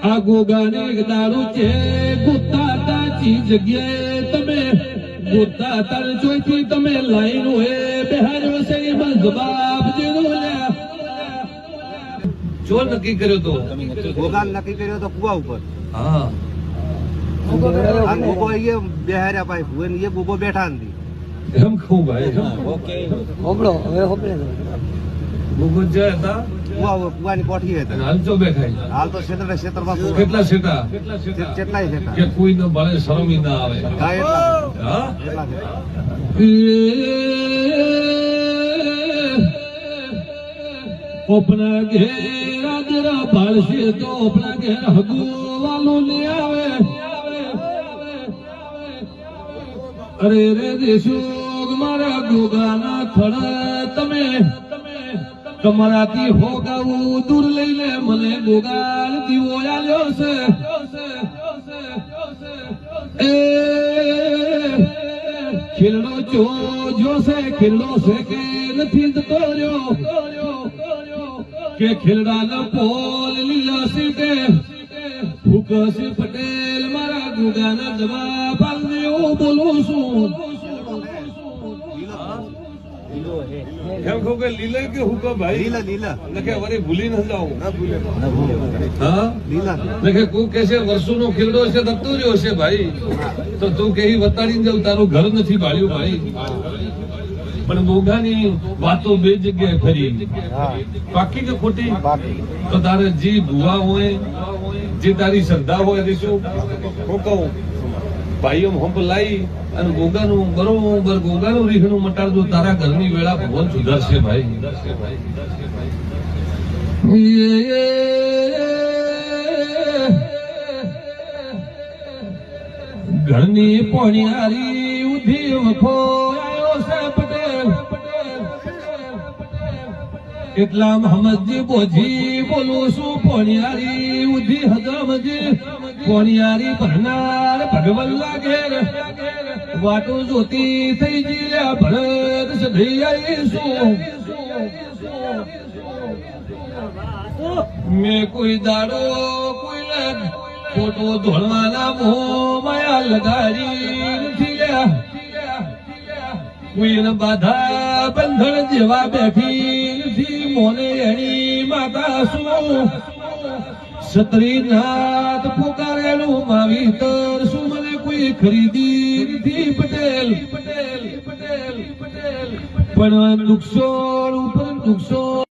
આ ગોગાને દારૂ છે ગુતાતાની જગ્યાએ તમે ગુતાતા ચોથી તમે લાઈન હોય બિહાર્યો છે એમાં જવાબ દેજો લ્યા જો નક્કી કર્યો તો ગોગાન નક્કી કર્યો તો કુવા ઉપર હા આ ગોગો એ બેહાર્યા ભાઈ ભુવન એ ગોગો બેઠા નથી એમ કહું ભાઈ ઓકે હોબળો હવે હોબળે ગોગો જે હતા કુવાની કોઠી હતી હાલ ચો બેઠા હાલ તો ક્ષેત્રમાં કેટલા સેટા કેટલાય છે કે કોઈ ન બાળે શરમી ના આવે હા अपना घेर जरा बालसे तो अपना घेर हगू वालो ले आवे अरे रे देशोग मारा गोगाना थड़ा તમે તમારાથી હોગાવું દૂર લઈ લે મને ગોગાલ દીવો આલ્યો છે એ ખીલડો જોશે ખીલડો છે કે નથી જતો રહ્યો કે ખીલડાનો પોલ લીલો સીટે ફૂકસી પટેલ મારા ગુગાના જવાબ આલ્યો બોલું છું કેમ કહું કે લીલા કે હુકો ભાઈ લીલા લીલા લખે વરી ભૂલી ન જાઉં ના ભૂલે હા લીલા લખે કો કે છે વર્ષોનો ખીલડો છે દત્તો રહ્યો છે ભાઈ તો તું કેહી વતાડીને જાવ તારું ઘર નથી ભાળ્યું ભાઈ પણ ગોગાની વાતો બે જગ્યાએ ફરી પાકી કે ખોટી તો તારે જી ભુવા હોય જે તારી શ્રદ્ધા હોય તે શું હું કહું ભાઈઓ હંપ લાવી અને ગોગાનું બરોબર ગોગાનું રીહણું મટાડજો તારા ઘરની વેળા ભગવાન સુધારશે ભાઈ ઘરની પોણિયારી ઉધી વખો કેટલા મહમદજી બોજી બોલું છું પોણિયારી ઉધી હજામજી પોણિયારી ભરનાર ભગવન લાગે વાટું જોતી થઈ જીલ્યા ભરત સધી આવીશું મેં કોઈ દાડો કોઈ ફોટો ધોળવાના મોં માયા લગાડી નથી કોઈને બાધા બંધણ જેવા બેઠી નથી મોને એની માતા શું સત્રીનાથ પુકારેલું માવીતર શું મને કોઈ ખરીદી નથી પટેલ પણ નુકસાન ઉપર નુકસાન